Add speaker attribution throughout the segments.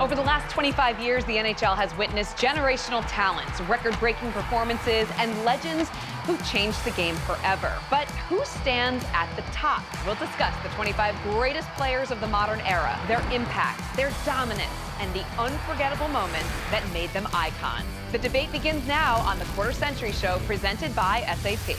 Speaker 1: Over the last 25 years, the NHL has witnessed generational talents, record-breaking performances, and legends who changed the game forever. But who stands at the top? We'll discuss the 25 greatest players of the modern era, their impact, their dominance, and the unforgettable moments that made them icons. The debate begins now on the Quarter Century Show, presented by SAP.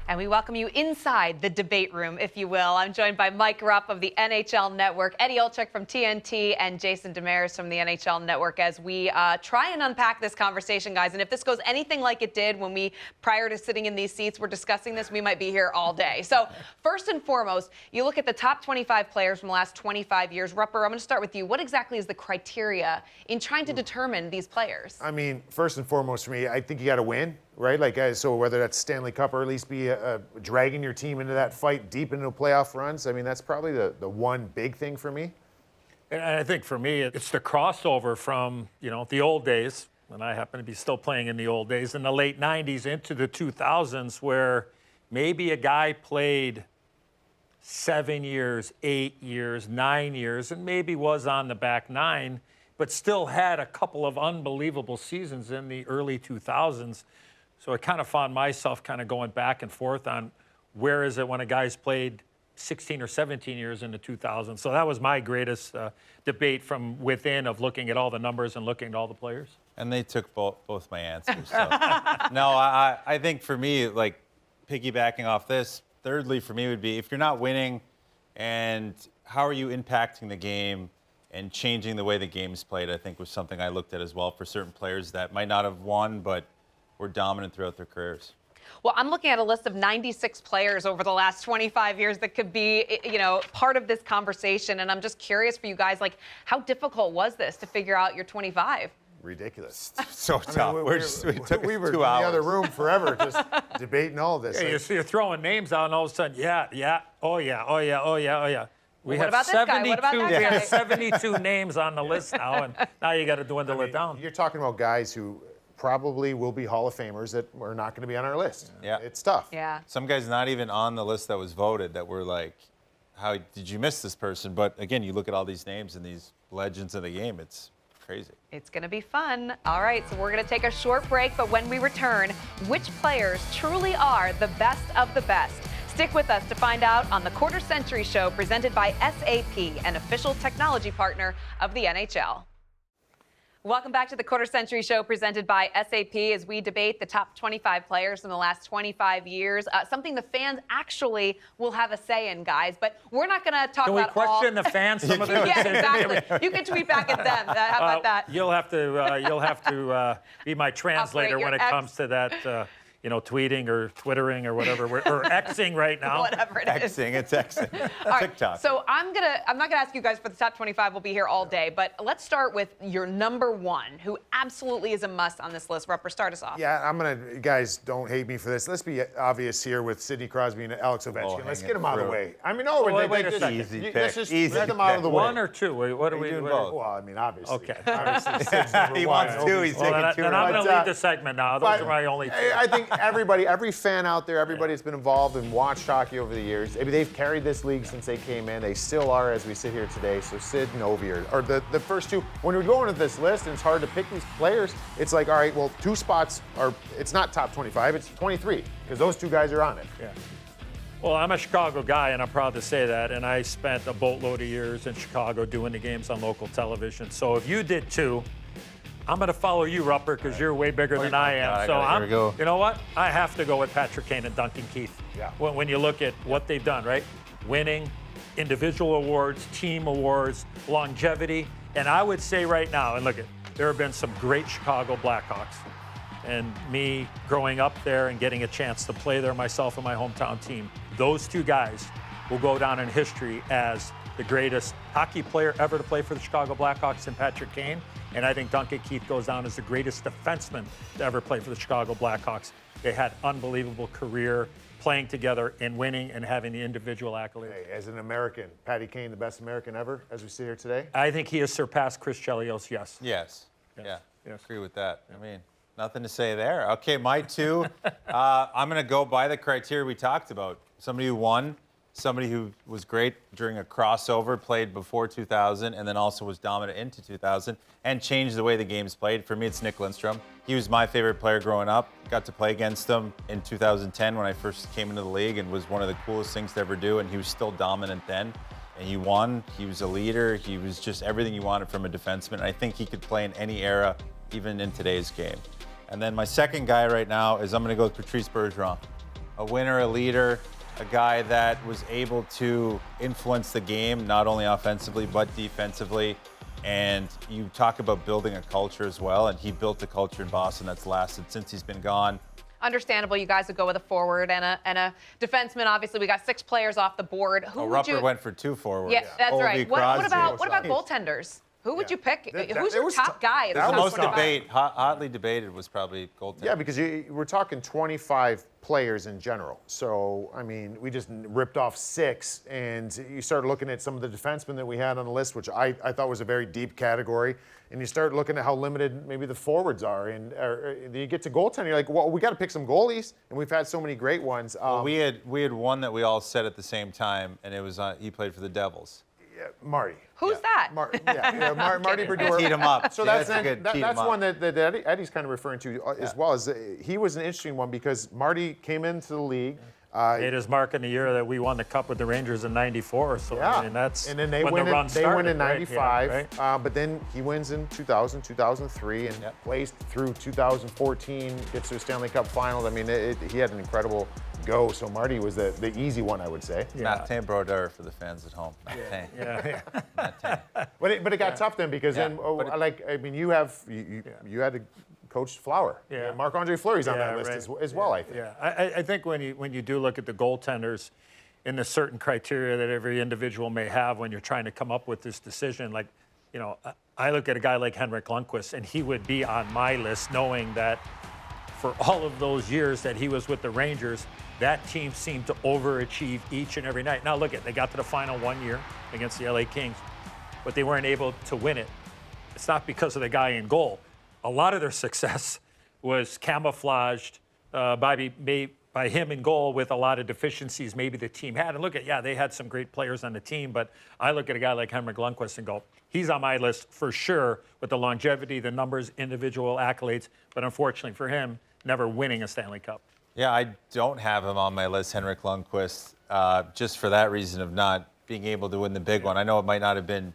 Speaker 1: And we welcome you inside the debate room, if you will. I'm joined by Mike Rupp of the NHL Network, Eddie Olczyk from TNT, and Jason Demers from the NHL Network as we try and unpack this conversation, guys. And if this goes anything like it did when we, prior to sitting in these seats, were discussing this, we might be here all day. So first and foremost, you look at the top 25 players from the last 25 years. Rupper, I'm going to start with you. What exactly is the criteria in trying to determine these players?
Speaker 2: I mean, first and foremost for me, I think you got to win. Right, so whether that's Stanley Cup or at least be dragging your team into that fight deep into playoff runs, I mean, that's probably the one big thing for me.
Speaker 3: And I think for me, it's the crossover from, the old days, and I happen to be still playing in the old days, in the late 90s into the 2000s, where maybe a guy played 7 years, 8 years, 9 years, and maybe was on the back nine, but still had a couple of unbelievable seasons in the early 2000s. So I kind of found myself kind of going back and forth on where is it when a guy's played 16 or 17 years in the 2000s. So that was my greatest debate from within of looking at all the numbers and looking at all the players.
Speaker 4: And they took both my answers. So. No, I think for me, like piggybacking off this, thirdly for me would be if you're not winning and how are you impacting the game and changing the way the game's played, I think was something I looked at as well for certain players that might not have won, but were dominant throughout their careers.
Speaker 1: Well, I'm looking at a list of 96 players over the last 25 years that could be, part of this conversation. And I'm just curious for you guys, like, how difficult was this to figure out your 25?
Speaker 2: Ridiculous.
Speaker 4: So tough.
Speaker 2: We
Speaker 4: were
Speaker 2: in
Speaker 4: 2
Speaker 2: the
Speaker 4: hours.
Speaker 2: other room forever just debating all this.
Speaker 3: Yeah, you're throwing names out, and all of a sudden, oh yeah. We
Speaker 1: What about this guy? What about that
Speaker 3: we
Speaker 1: guy?
Speaker 3: have 72 names on the list now, and now you got to dwindle it down.
Speaker 2: You're talking about guys who probably will be Hall of Famers that are not going to be on our list.
Speaker 4: Yeah.
Speaker 2: It's tough.
Speaker 1: Yeah.
Speaker 4: Some guys not even on the list that was voted that were like, how did you miss this person? But again, you look at all these names and these legends of the game, it's crazy.
Speaker 1: It's going to be fun. All right, so we're going to take a short break, but when we return, which players truly are the best of the best? Stick with us to find out on the Quarter Century Show, presented by SAP, an official technology partner of the NHL. Welcome back to the Quarter Century Show, presented by SAP, as we debate the top 25 players from the last 25 years, something the fans actually will have a say in, guys. But we're not going to talk
Speaker 3: Can we
Speaker 1: about all...
Speaker 3: question the fans? Some of their
Speaker 1: Yeah,
Speaker 3: decisions?
Speaker 1: exactly. You can tweet back at them. How about that?
Speaker 3: You'll have to be my translator when it comes to that. Tweeting or Twittering or whatever, or Xing right now.
Speaker 1: Whatever it is.
Speaker 4: It's Xing.
Speaker 1: All right,
Speaker 4: TikTok.
Speaker 1: so I'm not gonna ask you guys for the top 25. We'll be here all day, but let's start with your number one, who absolutely is a must on this list. Rupper, start us off.
Speaker 2: Yeah, guys, don't hate me for this. Let's be obvious here with Sidney Crosby and Alex Ovechkin. Let's get them out of the way. I mean,
Speaker 3: wait a second.
Speaker 4: Easy pick.
Speaker 2: Let's just
Speaker 4: Easy
Speaker 2: get them out of the way.
Speaker 3: One or two? What are we
Speaker 4: doing
Speaker 3: doing?
Speaker 4: both?
Speaker 2: Well, I mean, obviously.
Speaker 3: Okay.
Speaker 2: Obviously, Sid's number
Speaker 4: He
Speaker 2: one.
Speaker 4: wants two. He's
Speaker 3: Well,
Speaker 4: taking two.
Speaker 3: then I'm going to
Speaker 2: But,
Speaker 3: leave the segment now. Those are my only two.
Speaker 2: I think every fan out there, everybody that's been involved and watched hockey over the years, maybe they've carried this league since they came in. They still are as we sit here today. So Sid and Ovi are the first two. When you're going to this list and it's hard to pick these players, it's like, all right, well, two spots it's not top 25, it's 23, because those two guys are on it.
Speaker 3: Yeah. Well, I'm a Chicago guy, and I'm proud to say that. And I spent a boatload of years in Chicago doing the games on local television. So if you did too, I'm going to follow you, Rupper, because you're way bigger than I am. So you know what? I have to go with Patrick Kane and Duncan Keith.
Speaker 2: Yeah.
Speaker 3: When you look at what they've done, right? Winning, individual awards, team awards, longevity. And I would say right now, and look, there have been some great Chicago Blackhawks. And me growing up there and getting a chance to play there myself and my hometown team, those two guys will go down in history as the greatest hockey player ever to play for the Chicago Blackhawks in Patrick Kane. And I think Duncan Keith goes down as the greatest defenseman to ever play for the Chicago Blackhawks. They had unbelievable career playing together and winning and having the individual accolades.
Speaker 2: Hey, as an American, Patty Kane, the best American ever, as we sit here today?
Speaker 3: I think he has surpassed Chris Chelios, yes.
Speaker 4: Yes. Yeah.
Speaker 3: Yes.
Speaker 4: Agree with that. I mean, nothing to say there. Okay, my two. I'm going to go by the criteria we talked about. Somebody who won, somebody who was great during a crossover, played before 2000, and then also was dominant into 2000, and changed the way the game's played. For me, it's Nick Lindstrom. He was my favorite player growing up. Got to play against him in 2010 when I first came into the league, and was one of the coolest things to ever do, and he was still dominant then. And he won. He was a leader. He was just everything you wanted from a defenseman. And I think he could play in any era, even in today's game. And then my second guy right now is I'm going to go with Patrice Bergeron. A winner, a leader, a guy that was able to influence the game, not only offensively, but defensively. And you talk about building a culture as well. And he built a culture in Boston that's lasted since he's been gone.
Speaker 1: Understandable, you guys would go with a forward and a defenseman. Obviously, we got 6 players off the board. Who would
Speaker 4: Rupert went for 2 forwards.
Speaker 1: Yeah, that's
Speaker 4: Ovi,
Speaker 1: right. What
Speaker 4: Crosby.
Speaker 1: about goaltenders? Who would you pick? Who's your top guy?
Speaker 4: The most hotly debated was probably goaltender.
Speaker 2: Yeah, because we're talking 25 players in general. So, I mean, we just ripped off 6, and you start looking at some of the defensemen that we had on the list, which I thought was a very deep category, and you start looking at how limited maybe the forwards are, and you get to goaltender, you're like, well, we got to pick some goalies, and we've had so many great ones.
Speaker 4: Well, we had one that we all said at the same time, and it was he played for the Devils.
Speaker 2: Yeah, Marty.
Speaker 1: Who's that?
Speaker 2: Marty Brodeur.
Speaker 4: Teed him up.
Speaker 2: So
Speaker 4: Yeah,
Speaker 2: that's one that Eddie's kind of referring to as well. As he was an interesting one because Marty came into the league.
Speaker 3: Made his mark in the year that we won the Cup with the Rangers in '94. So
Speaker 2: Yeah,
Speaker 3: I mean, that's
Speaker 2: and then they
Speaker 3: when
Speaker 2: win
Speaker 3: the run
Speaker 2: they win in
Speaker 3: started, right?
Speaker 2: '95.
Speaker 3: Yeah, right?
Speaker 2: But then he wins in 2000, 2003, and plays through 2014. Gets to a Stanley Cup Finals. I mean, he had an incredible go. So Marty was the easy one, I would say.
Speaker 4: Martin Brodeur for the fans at home.
Speaker 3: Yeah.
Speaker 2: But it got tough then because then you had to coach Flower.
Speaker 3: Yeah.
Speaker 2: Marc-Andre Fleury's on
Speaker 3: Yeah,
Speaker 2: that list
Speaker 3: right.
Speaker 2: as well, I think.
Speaker 3: Yeah, I think when you do look at the goaltenders and the certain criteria that every individual may have when you're trying to come up with this decision, like, you know, I look at a guy like Henrik Lundqvist, and he would be on my list knowing that for all of those years that he was with the Rangers, that team seemed to overachieve each and every night. Now, look, they got to the final one year against the LA Kings, but they weren't able to win it. It's not because of the guy in goal. A lot of their success was camouflaged by him in goal with a lot of deficiencies maybe the team had. And look at, they had some great players on the team, but I look at a guy like Henrik Lundqvist and go, he's on my list for sure with the longevity, the numbers, individual accolades, but unfortunately for him, never winning a Stanley Cup.
Speaker 4: Yeah, I don't have him on my list, Henrik Lundqvist, just for that reason of not being able to win the big one. I know it might not have been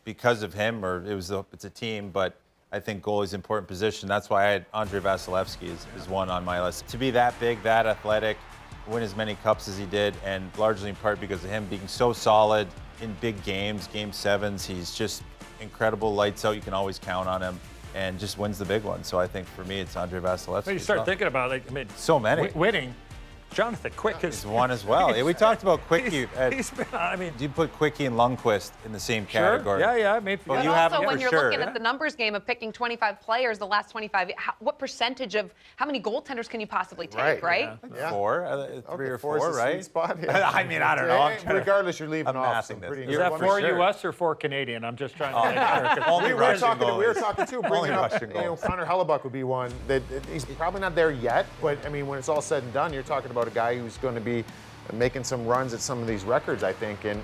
Speaker 4: because of him or it's a team, but I think goalie's an important position. That's why I had Andrei Vasilevsky as one on my list. To be that big, that athletic, win as many cups as he did, and largely in part because of him being so solid in big games, Game 7s, he's just incredible, lights out, you can always count on him, and just wins the big one. So I think for me, it's Andrei Vasilevsky.
Speaker 3: When you start thinking about it, I mean,
Speaker 4: so many.
Speaker 3: Winning, Jonathan Quick is
Speaker 4: one as well. We talked about Quickie.
Speaker 3: He's been, I mean,
Speaker 4: do you put Quickie and Lundqvist in the same category?
Speaker 3: Sure. Yeah. Maybe.
Speaker 4: Well,
Speaker 1: But
Speaker 4: you have
Speaker 1: also,
Speaker 4: them
Speaker 1: when
Speaker 4: for
Speaker 1: you're
Speaker 4: sure.
Speaker 1: looking at the numbers game of picking 25 players, the last 25, what percentage of how many goaltenders can you possibly take, right?
Speaker 2: Yeah.
Speaker 4: 4, 3 or 4,
Speaker 2: is the
Speaker 4: right?
Speaker 2: sweet spot. Yeah.
Speaker 4: I mean, I don't know. I'm trying to-
Speaker 2: Regardless, you're leaving
Speaker 4: I'm
Speaker 2: off
Speaker 4: massing
Speaker 2: some
Speaker 4: this.
Speaker 2: pretty
Speaker 3: Is
Speaker 4: You're
Speaker 3: that
Speaker 2: good
Speaker 4: for
Speaker 3: for
Speaker 4: sure.
Speaker 3: U.S. or for Canadian? I'm just trying to make sure. 'cause
Speaker 4: Only
Speaker 2: We were
Speaker 4: Russian
Speaker 2: talking too,
Speaker 4: goalies.
Speaker 2: bringing up,
Speaker 4: Russian goals.
Speaker 2: Connor Hellebuck would be one that he's probably not there yet, but I mean, when it's all said and done, you're talking about a guy who's going to be making some runs at some of these records, I think, and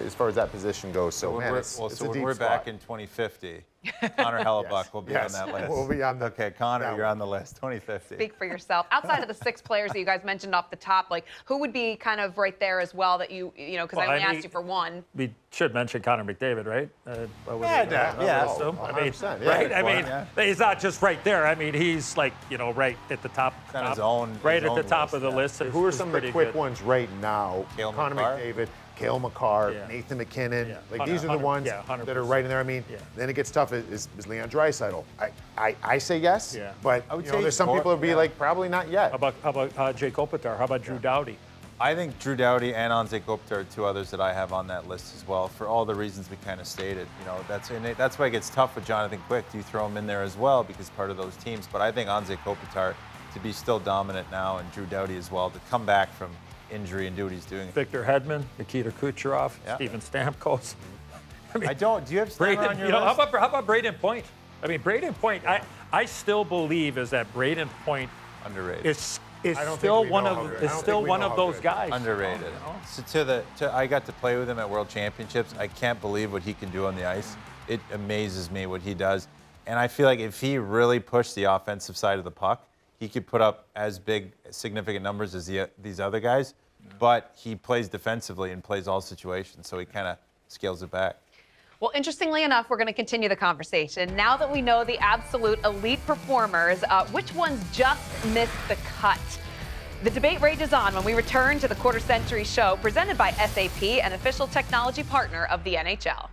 Speaker 2: as far as that position goes. So, man, it's a
Speaker 4: when
Speaker 2: deep
Speaker 4: we're
Speaker 2: spot.
Speaker 4: back in 2050, Connor Hellebuck will be
Speaker 2: Yes.
Speaker 4: on that list.
Speaker 2: We'll be on the-
Speaker 4: Okay, Connor,
Speaker 2: that
Speaker 4: you're
Speaker 2: one.
Speaker 4: on the list. 2050.
Speaker 1: Speak for yourself. Outside of the 6 players that you guys mentioned off the top, like who would be kind of right there as well that you know, because
Speaker 3: Well,
Speaker 1: I only
Speaker 3: I mean-
Speaker 1: asked you for one.
Speaker 3: We should mention Connor McDavid, right?
Speaker 4: yeah.
Speaker 3: So, I mean,
Speaker 2: 100%, yeah.
Speaker 3: right? I mean,
Speaker 4: Yeah.
Speaker 3: he's not just right there. I mean, he's like, right at the top.
Speaker 4: on his own-
Speaker 3: right
Speaker 4: his
Speaker 3: at the
Speaker 4: own
Speaker 3: top
Speaker 4: list,
Speaker 3: of the
Speaker 4: yeah.
Speaker 3: list.
Speaker 2: Who are
Speaker 3: is
Speaker 2: some of the
Speaker 3: pretty
Speaker 2: quick
Speaker 3: good.
Speaker 2: ones right now?
Speaker 4: Cale
Speaker 2: Connor
Speaker 4: Makar?
Speaker 2: McDavid, Cale Makar,
Speaker 3: Yeah.
Speaker 2: Nathan McKinnon.
Speaker 3: Yeah.
Speaker 2: Like these are the
Speaker 3: 100,
Speaker 2: ones
Speaker 3: yeah,
Speaker 2: that are
Speaker 3: 100%.
Speaker 2: right in there. I mean,
Speaker 3: Yeah.
Speaker 2: then it gets tough. Is Leon Draisaitl? I say yes,
Speaker 3: Yeah.
Speaker 2: but
Speaker 4: I would
Speaker 2: you know,
Speaker 4: say
Speaker 2: there's some
Speaker 4: four,
Speaker 2: people who would be
Speaker 4: yeah.
Speaker 2: like probably not yet.
Speaker 3: How about Jake Kopitar? How about Drew Doughty?
Speaker 4: I think Drew Doughty and Anze Kopitar are 2 others that I have on that list as well, for all the reasons we kind of stated. You know, that's why it gets tough with Jonathan Quick. Do you throw him in there as well because part of those teams? But I think Anze Kopitar to be still dominant now, and Drew Doughty as well to come back from injury and do what he's doing.
Speaker 3: Victor Hedman, Nikita Kucherov,
Speaker 4: Yeah.
Speaker 3: Steven Stamkos. I mean,
Speaker 4: Do you have Stammer
Speaker 3: Braden,
Speaker 4: on your
Speaker 3: you know,
Speaker 4: list?
Speaker 3: how about Braden Point? I mean, Braden Point, I still believe is that Braden Point
Speaker 4: Underrated.
Speaker 3: is is
Speaker 2: I don't think
Speaker 3: still
Speaker 2: we
Speaker 3: one
Speaker 2: know how
Speaker 3: of
Speaker 2: good.
Speaker 3: is
Speaker 2: I don't
Speaker 3: still
Speaker 2: think we
Speaker 3: one
Speaker 2: know
Speaker 3: of
Speaker 2: how
Speaker 3: those
Speaker 2: good.
Speaker 3: guys.
Speaker 4: Underrated. So I got to play with him at World Championships. I can't believe what he can do on the ice. It amazes me what he does. And I feel like if he really pushed the offensive side of the puck, he could put up as big, significant numbers as these other guys. But he plays defensively and plays all situations, so he kind of scales it back.
Speaker 1: Well, interestingly enough, we're going to continue the conversation. Now that we know the absolute elite performers, which ones just missed the cut? The debate rages on when we return to the Quarter Century Show, presented by SAP, an official technology partner of the NHL.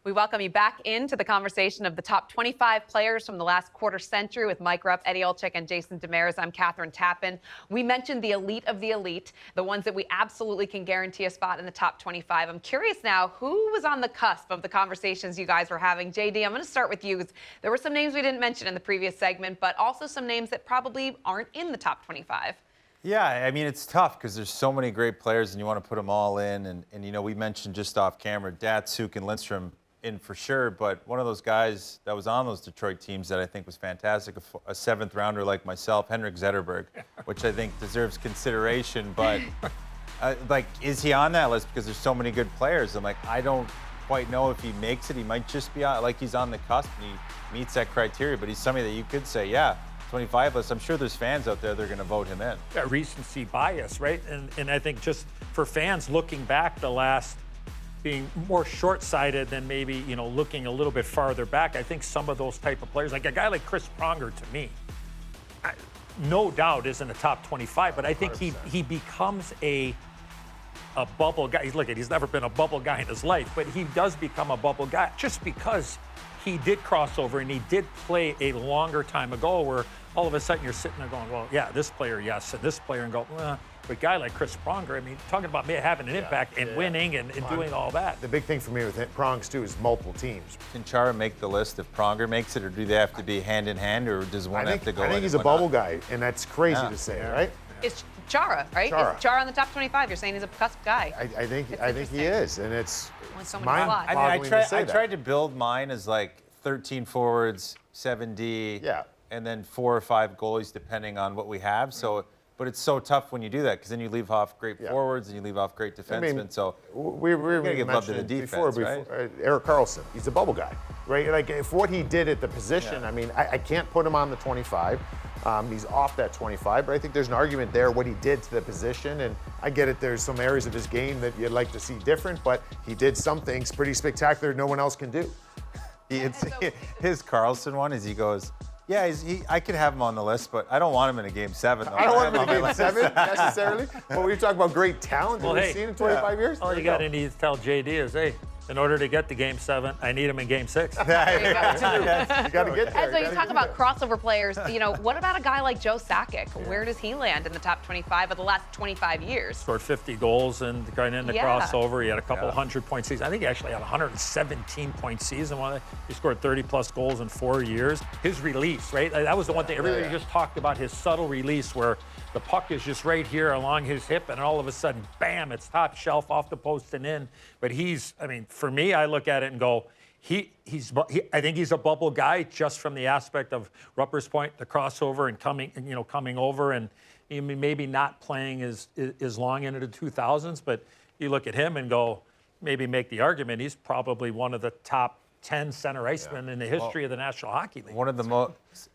Speaker 1: We welcome you back into the conversation of the top 25 players from the last quarter century with Mike Rupp, Eddie Olczyk, and Jason Demers. I'm Catherine Tappan. We mentioned the elite of the elite, the ones that we absolutely can guarantee a spot in the top 25. I'm curious now, who was on the cusp of the conversations you guys were having? JD, I'm going to start with you, because there were some names we didn't mention in the previous segment, but also some names that probably aren't in the top 25.
Speaker 4: Yeah, I mean, it's tough because there's so many great players and you want to put them all in. And you know, we mentioned just off camera, Datsuk and Lindstrom in for sure, but one of those guys that was on those Detroit teams that I think was fantastic, a seventh rounder like myself, Henrik Zetterberg, which I think deserves consideration, but like, is he on that list? Because there's so many good players. I'm like, I don't quite know if he makes it. He might just be on, like, he's on the cusp and he meets that criteria, but he's somebody that you could say, yeah, 25 list. I'm sure there's fans out there that are going to vote him in.
Speaker 3: That recency bias, right? And I think just for fans looking back, the last being more short-sighted than maybe, you know, looking a little bit farther back, I think some of those type of players, like a guy like Chris Pronger, to me, no doubt is in the top 25, but I think he becomes a bubble guy. He's never been a bubble guy in his life, but he does become a bubble guy just because he did cross over and he did play a longer time ago, where all of a sudden you're sitting there going, well, yeah, this player, yes, and this player, and go, well. But a guy like Chris Pronger, I mean, talking about me having an impact and winning and doing all that.
Speaker 2: The big thing for me with Prongs, too, is multiple teams.
Speaker 4: Can Chara make the list if Pronger makes it, or do they have to be hand in hand, or does one have to go?
Speaker 2: I think he's a bubble guy, and that's crazy to say, right?
Speaker 1: It's Chara, right?
Speaker 2: Chara.
Speaker 1: Is Chara on the top 25? You're saying he's a cusp guy.
Speaker 2: I think he is, and it's
Speaker 1: So many slots.
Speaker 4: I mean, I
Speaker 2: to
Speaker 4: tried to build mine as like 13 forwards, 7D,
Speaker 2: Yeah.
Speaker 4: and then 4 or 5 goalies depending on what we have. So, but it's so tough when you do that, because then you leave off great forwards and you leave off great defensemen. So
Speaker 2: we
Speaker 4: gotta give love to the defense,
Speaker 2: before,
Speaker 4: right?
Speaker 2: Eric Carlson, he's a bubble guy, right? Like, if what he did at the position, I mean, I can't put him on the 25. He's off that 25, but I think there's an argument there what he did to the position, and I get it. There's some areas of his game that you'd like to see different, but he did some things pretty spectacular no one else can do.
Speaker 4: His Carlson one is he goes, yeah, I could have him on the list, but I don't want him in a game 7. Though.
Speaker 2: I don't want him in a game 7 necessarily, but when you talk about great talent that we've seen in 25 years,
Speaker 3: All you got to need to tell JD is, hey, in order to get to game 7, I need him in game 6.
Speaker 2: you got to get there.
Speaker 1: And so you talk about crossover players. You know, what about a guy like Joe Sakic? Where does he land in the top 25 of the last 25 years?
Speaker 3: Scored 50 goals and going in the crossover. He had a couple 100-point season. I think he actually had a 117-point season. He scored 30-plus goals in 4 years. His release, right? That was the one thing. Everybody just talked about his subtle release, where the puck is just right here along his hip, and all of a sudden, bam, it's top shelf off the post and in. But for me, I look at it and go, I think he's a bubble guy just from the aspect of Rupper's point, the crossover and coming over, and maybe not playing as long into the 2000s. But you look at him and go, maybe make the argument he's probably one of the top 10 center icemen in the history of the National Hockey League.
Speaker 4: One of the most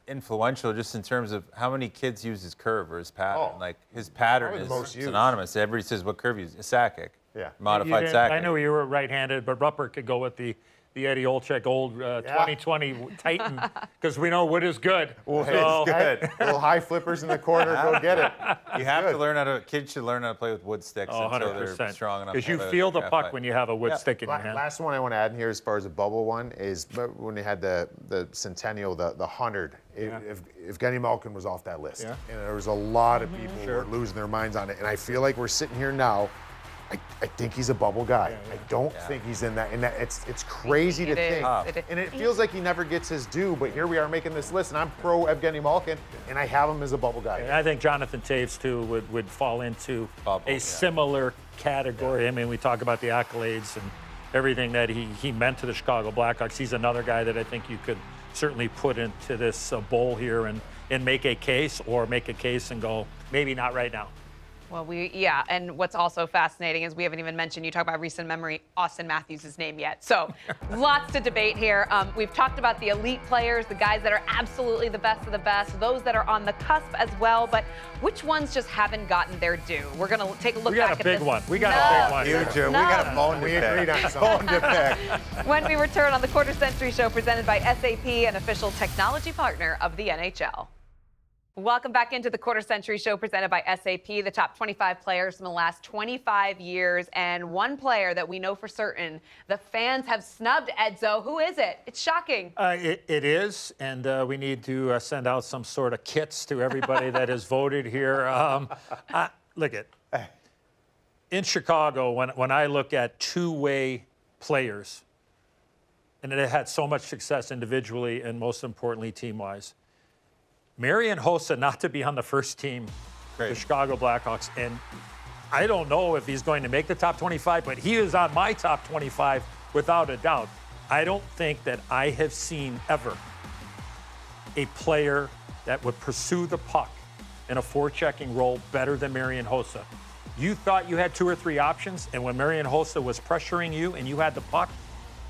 Speaker 4: influential, just in terms of how many kids use his curve or his pattern. Like, his pattern is synonymous. Everybody says, what curve you use? Sakic.
Speaker 2: Yeah.
Speaker 4: Modified Sakic.
Speaker 3: I knew you were right-handed, but Rupper could go with the Eddie Olczyk old 2020 Titan, because we know wood is good.
Speaker 2: Well, so, it's good. Little high flippers in the corner, go get it.
Speaker 4: You have to learn kids should learn how to play with wood sticks until they're strong enough.
Speaker 3: Because you feel the puck when you have a wood stick in your hand.
Speaker 2: Last one I want to add in here, as far as a bubble one, is when they had the Centennial, the 100. Evgeny Malkin was off that list. And there was a lot of people who were losing their minds on it. And I feel like we're sitting here now, I think he's a bubble guy. I don't think he's in that. And it's crazy to think. And it feels like he never gets his due, but here we are making this list, and I'm pro Evgeny Malkin, and I have him as a bubble guy.
Speaker 3: And I think Jonathan Toews, too, would fall into a similar category. I mean, we talk about the accolades and everything that he meant to the Chicago Blackhawks. He's another guy that I think you could certainly put into this bowl here and make a case, or make a case and go, maybe not right now.
Speaker 1: Well, yeah, and what's also fascinating is we haven't even mentioned, you talk about recent memory, Austin Matthews' name yet. So lots to debate here. We've talked about the elite players, the guys that are absolutely the best of the best, those that are on the cusp as well, but which ones just haven't gotten their due? We're going to take a look back at this.
Speaker 3: We got a big one. We got a big one.
Speaker 2: Huge. We got a bone to pick. We agreed on something. Bone to pick.
Speaker 1: When we return on the Quarter Century Show presented by SAP, an official technology partner of the NHL. Welcome back into the Quarter Century Show presented by SAP, the top 25 players from the last 25 years. And one player that we know for certain the fans have snubbed, Edzo. Who is it? It's shocking.
Speaker 3: It is, and we need to send out some sort of kits to everybody that has voted here. Look at in Chicago, when I look at two-way players, and it had so much success individually and most importantly team-wise, Marian Hossa not to be on the first team, the Chicago Blackhawks, and I don't know if he's going to make the top 25, but he is on my top 25 without a doubt. I don't think that I have seen ever a player that would pursue the puck in a forechecking role better than Marian Hossa. You thought you had 2 or 3 options, and when Marian Hossa was pressuring you and you had the puck,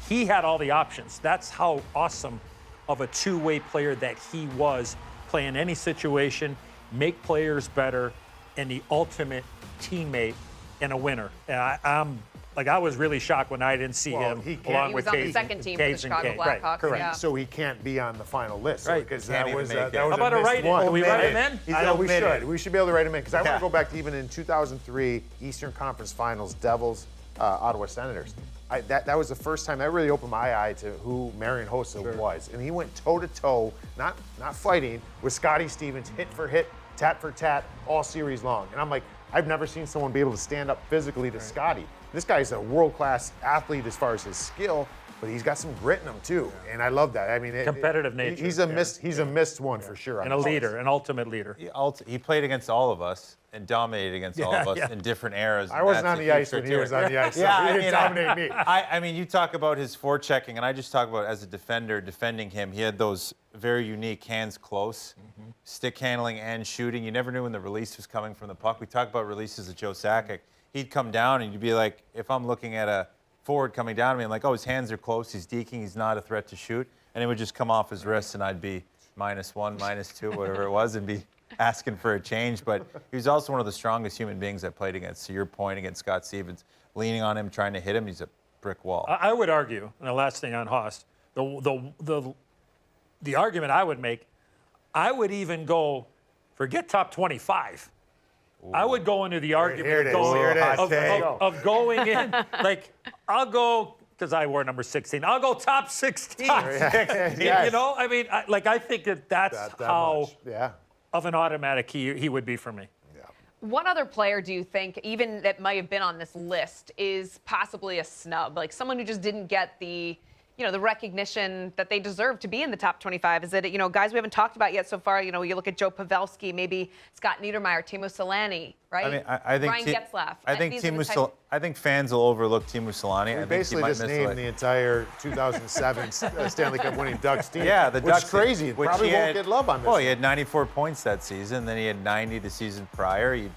Speaker 3: he had all the options. That's how awesome of a two-way player that he was. Play in any situation, make players better, and the ultimate teammate and a winner. And I was really shocked when I didn't see him along with
Speaker 1: He was on the second team for the Chicago Blackhawks.
Speaker 3: Right, correct.
Speaker 1: Yeah.
Speaker 2: So he can't be on the final list.
Speaker 3: Right.
Speaker 2: Because
Speaker 4: Can't
Speaker 2: that
Speaker 4: even
Speaker 2: was
Speaker 4: make it.
Speaker 2: that was
Speaker 3: How about
Speaker 2: a
Speaker 3: a
Speaker 2: missed
Speaker 3: write-in?
Speaker 2: one.
Speaker 3: Can we write him in?
Speaker 2: I know we
Speaker 4: omitted.
Speaker 2: should. We should be able to write him in because I want to go back to even in 2003 Eastern Conference Finals, Devils, Ottawa Senators. That was the first time that really opened my eye to who Marian Hossa was, and he went toe to toe, not fighting, with Scotty Stevens, hit for hit, tat for tat, all series long. And I'm like, I've never seen someone be able to stand up physically to Scotty. This guy's a world-class athlete as far as his skill, but he's got some grit in him too, and I love that. I mean,
Speaker 3: Competitive nature.
Speaker 2: He's a missed one for sure.
Speaker 3: And a leader, an ultimate leader.
Speaker 4: He played against all of us and dominated against all of us in different eras.
Speaker 2: I wasn't on the ice when he was on the ice. So he didn't dominate me.
Speaker 4: I mean, you talk about his forechecking, and I just talk about as a defender defending him. He had those very unique hands close, stick handling and shooting. You never knew when the release was coming from the puck. We talk about releases of Joe Sakic. He'd come down, and you'd be like, if I'm looking at a forward coming down to me, I'm like, oh, his hands are close, he's deking, he's not a threat to shoot. And it would just come off his wrist, and I'd be -1, -2, whatever it was, and be asking for a change. But he was also one of the strongest human beings I played against. To your point, against Scott Stevens, leaning on him, trying to hit him, he's a brick wall.
Speaker 3: I would argue, and the last thing on Haas, the argument I would make, I would even go, forget top 25. I would go into the argument of going in. Like, I'll go, because I wore number 16, I'll go top 16.
Speaker 2: Yes.
Speaker 3: You know, I mean, I think that's how of an automatic he would be for me.
Speaker 1: What other player do you think, even that might have been on this list, is possibly a snub? Like someone who just didn't get the recognition that they deserve to be in the top 25? Is it, guys we haven't talked about yet so far? You look at Joe Pavelski, maybe Scott Niedermayer, Teemu Selanne, right?
Speaker 4: I mean, I think
Speaker 1: Ryan Getzlaf.
Speaker 4: I think fans will overlook Teemu Selanne.
Speaker 2: We basically just named the entire 2007 Stanley Cup winning Ducks team.
Speaker 4: Yeah, the Ducks.
Speaker 2: Which is crazy.
Speaker 4: Which
Speaker 2: Probably won't get love on this.
Speaker 4: Well, he had 94 points that season. Then he had 90 the season prior. He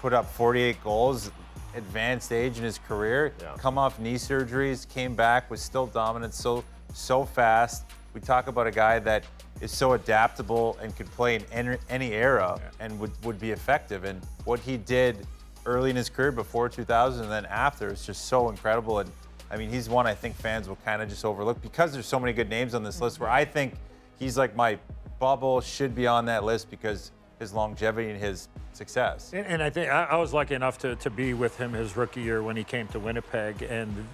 Speaker 4: put up 48 goals. Advanced age in his career, come off knee surgeries, came back, was still dominant, so fast. We talk about a guy that is so adaptable and could play in any era and would be effective. And what he did early in his career before 2000 and then after is just so incredible. And I mean, he's one I think fans will kind of just overlook because there's so many good names on this list where I think he's like my bubble, should be on that list because his longevity and his success.
Speaker 3: And I think I was lucky enough to be with him his rookie year when he came to Winnipeg, and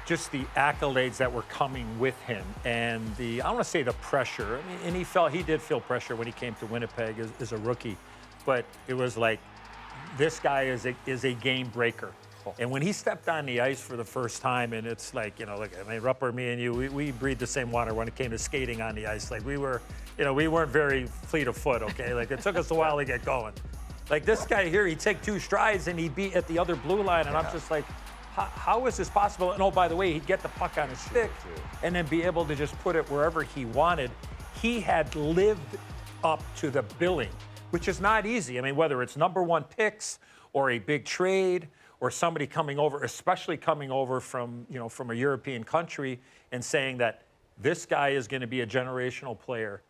Speaker 3: just the accolades that were coming with him, and I want to say the pressure. I mean, and he did feel pressure when he came to Winnipeg as a rookie, but it was like, this guy is a game breaker. And when he stepped on the ice for the first time, and it's like, look, I mean, Rupper, me and you, we breathed the same water when it came to skating on the ice. Like we weren't very fleet of foot, okay? Like it took us a while to get going. Like this guy here, he'd take 2 strides and he'd be at the other blue line, and I'm just like, how is this possible? And oh, by the way, he'd get the puck on his stick and then be able to just put it wherever he wanted. He had lived up to the billing, which is not easy. I mean, whether it's #1 picks or a big trade or somebody coming over, especially coming over from, from a European country and saying that this guy is going to be a generational player.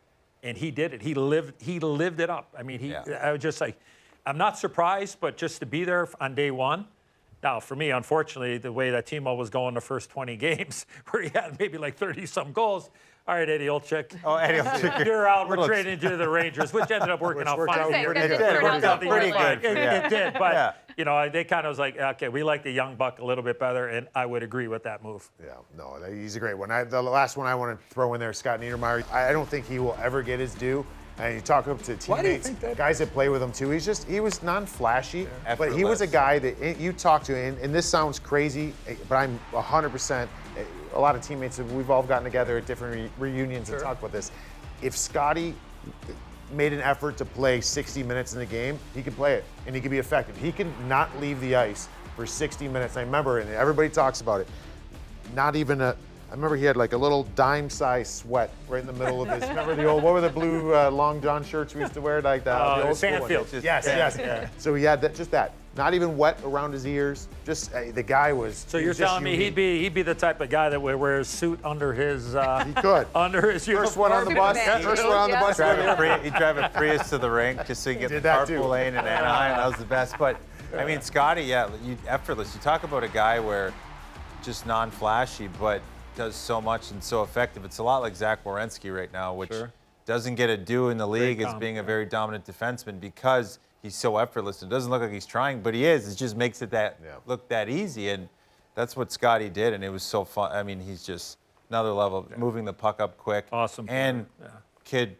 Speaker 3: And he did it. He lived it up. I mean, I was just like, I'm not surprised, but just to be there on day one. Now, for me, unfortunately, the way that Timo was going the first 20 games, where he had maybe like 30-some goals. All right, Eddie Olczyk.
Speaker 4: Oh, Eddie Olczyk.
Speaker 3: You're out. We're trading to the Rangers, which ended up working out fine.
Speaker 4: It worked out pretty good.
Speaker 3: It did, but they kind of was like, okay, we like the young buck a little bit better, and I would agree with that move.
Speaker 2: Yeah, no, he's a great one. The last one I want to throw in there, Scott Niedermayer. I don't think he will ever get his due. And you talk up to teammates, guys that play with him too. He was non-flashy, but he was a guy that you talk to, and this sounds crazy, but I'm 100%. A lot of teammates, we've all gotten together at different reunions and talked about this. If Scotty made an effort to play 60 minutes in the game, he could play it, and he could be effective. He can not leave the ice for 60 minutes. I remember, and everybody talks about it, not even I remember he had like a little dime-sized sweat right in the middle of his. Remember the old, what were the blue long john shirts we used to wear like that?
Speaker 3: Oh,
Speaker 2: the old
Speaker 3: Sandfield.
Speaker 2: Yes. Yeah. So he had that. Not even wet around his ears. Just the guy was.
Speaker 3: So you're telling me he'd be the type of guy that would wear a suit under his.
Speaker 2: He could.
Speaker 3: Under his uniform.
Speaker 2: First one on the bus. First one on the bus.
Speaker 4: He'd drive a Prius to the rink just so you get the carpool lane in Anaheim. That was the best. But I mean, Scotty, effortless. You talk about a guy where just non-flashy, but does so much and so effective. It's a lot like Zach Werenski right now, which doesn't get a due in the league as being a very dominant defenseman because he's so effortless. It doesn't look like he's trying, but he is. It just makes it look that easy, and that's what Scotty did, and it was so fun. I mean, he's just another level, moving the puck up quick.
Speaker 3: Awesome.
Speaker 4: And kid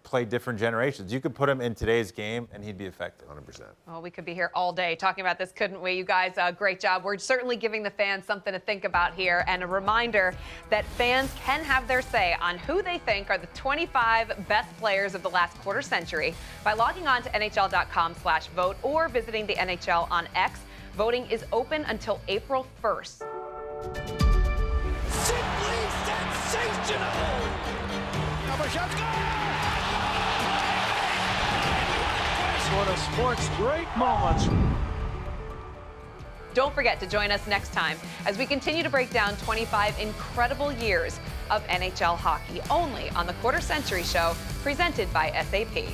Speaker 4: play different generations. You could put him in today's game, and he'd be effective.
Speaker 2: 100%.
Speaker 1: Well, we could be here all day talking about this, couldn't we? You guys, great job. We're certainly giving the fans something to think about here, and a reminder that fans can have their say on who they think are the 25 best players of the last quarter century by logging on to NHL.com/vote or visiting the NHL on X. Voting is open until April 1st.
Speaker 5: Simply sensational! One of sports' great moments.
Speaker 1: Don't forget to join us next time as we continue to break down 25 incredible years of NHL hockey only on the Quarter Century Show presented by SAP.